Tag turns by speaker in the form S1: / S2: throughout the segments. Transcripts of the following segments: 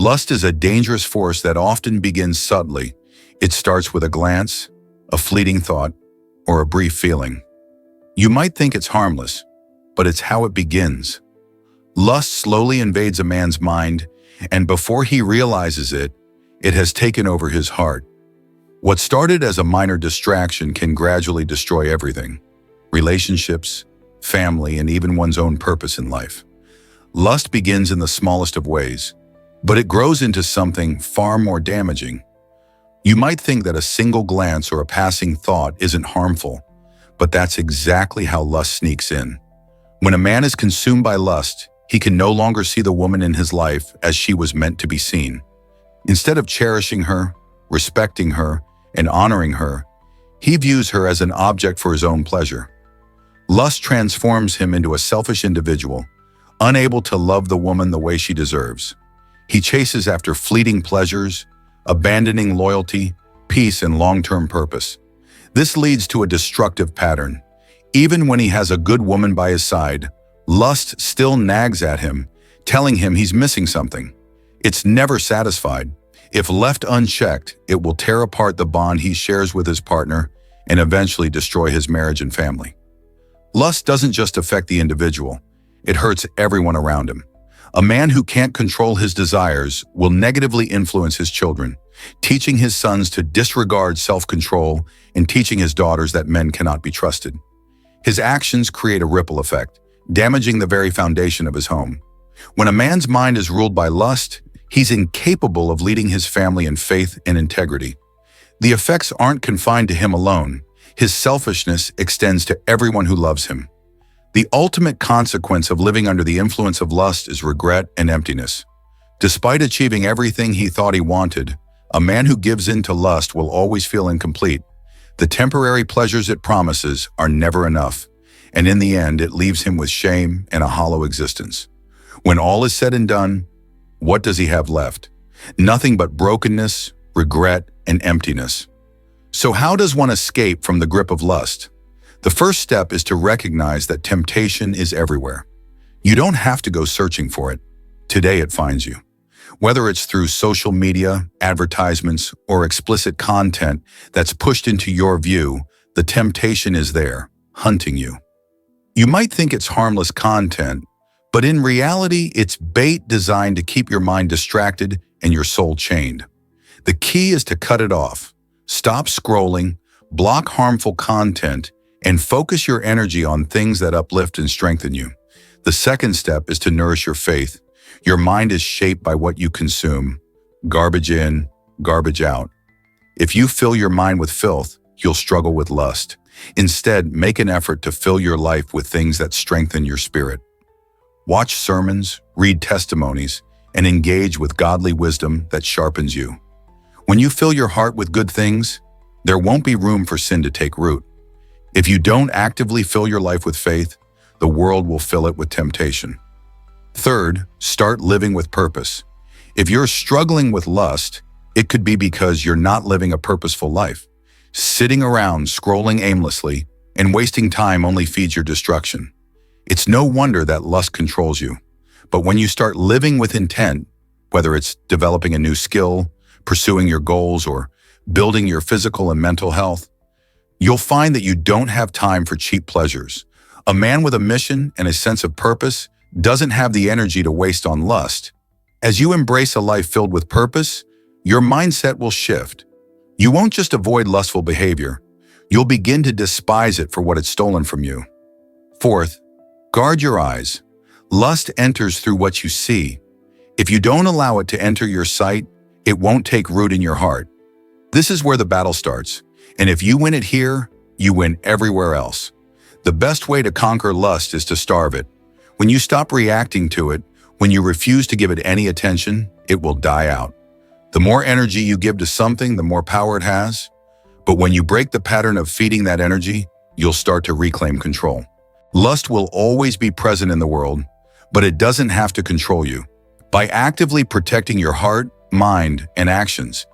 S1: Lust is a dangerous force that often begins subtly. It starts with a glance, a fleeting thought, or a brief feeling. You might think it's harmless, but it's how it begins. Lust slowly invades a man's mind, and before he realizes it, it has taken over his heart. What started as a minor distraction can gradually destroy everything: relationships, family, and even one's own purpose in life. Lust begins in the smallest of ways, but it grows into something far more damaging. You might think that a single glance or a passing thought isn't harmful, but that's exactly how lust sneaks in. When a man is consumed by lust, he can no longer see the woman in his life as she was meant to be seen. Instead of cherishing her, respecting her, and honoring her, he views her as an object for his own pleasure. Lust transforms him into a selfish individual, unable to love the woman the way she deserves. He chases after fleeting pleasures, abandoning loyalty, peace, and long-term purpose. This leads to a destructive pattern. Even when he has a good woman by his side, lust still nags at him, telling him he's missing something. It's never satisfied. If left unchecked, it will tear apart the bond he shares with his partner and eventually destroy his marriage and family. Lust doesn't just affect the individual, it hurts everyone around him. A man who can't control his desires will negatively influence his children, teaching his sons to disregard self-control and teaching his daughters that men cannot be trusted. His actions create a ripple effect, damaging the very foundation of his home. When a man's mind is ruled by lust, he's incapable of leading his family in faith and integrity. The effects aren't confined to him alone. His selfishness extends to everyone who loves him. The ultimate consequence of living under the influence of lust is regret and emptiness. Despite achieving everything he thought he wanted, a man who gives in to lust will always feel incomplete. The temporary pleasures it promises are never enough, and in the end, it leaves him with shame and a hollow existence. When all is said and done, what does he have left? Nothing but brokenness, regret, and emptiness. So how does one escape from the grip of lust? The first step is to recognize that temptation is everywhere. You don't have to go searching for it. Today it finds you. Whether it's through social media, advertisements, or explicit content that's pushed into your view, the temptation is there, hunting you. You might think it's harmless content, but in reality, it's bait designed to keep your mind distracted and your soul chained. The key is to cut it off. Stop scrolling, block harmful content, and focus your energy on things that uplift and strengthen you. The second step is to nourish your faith. Your mind is shaped by what you consume. Garbage in, garbage out. If you fill your mind with filth, you'll struggle with lust. Instead, make an effort to fill your life with things that strengthen your spirit. Watch sermons, read testimonies, and engage with godly wisdom that sharpens you. When you fill your heart with good things, there won't be room for sin to take root. If you don't actively fill your life with faith, the world will fill it with temptation. Third, start living with purpose. If you're struggling with lust, it could be because you're not living a purposeful life. Sitting around scrolling aimlessly and wasting time only feeds your destruction. It's no wonder that lust controls you. But when you start living with intent, whether it's developing a new skill, pursuing your goals, or building your physical and mental health, you'll find that you don't have time for cheap pleasures. A man with a mission and a sense of purpose doesn't have the energy to waste on lust. As you embrace a life filled with purpose, your mindset will shift. You won't just avoid lustful behavior, you'll begin to despise it for what it's stolen from you. Fourth, guard your eyes. Lust enters through what you see. If you don't allow it to enter your sight, it won't take root in your heart. This is where the battle starts. And if you win it here, you win everywhere else. The best way to conquer lust is to starve it. When you stop reacting to it, when you refuse to give it any attention, it will die out. The more energy you give to something, the more power it has. But when you break the pattern of feeding that energy, you'll start to reclaim control. Lust will always be present in the world, but it doesn't have to control you. By actively protecting your heart, mind, and actions,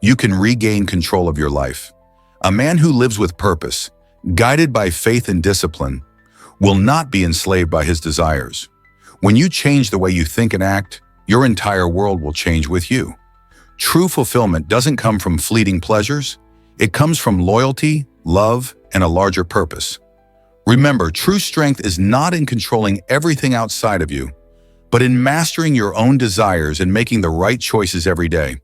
S1: you can regain control of your life. A man who lives with purpose, guided by faith and discipline, will not be enslaved by his desires. When you change the way you think and act, your entire world will change with you. True fulfillment doesn't come from fleeting pleasures. It comes from loyalty, love, and a larger purpose. Remember, true strength is not in controlling everything outside of you, but in mastering your own desires and making the right choices every day.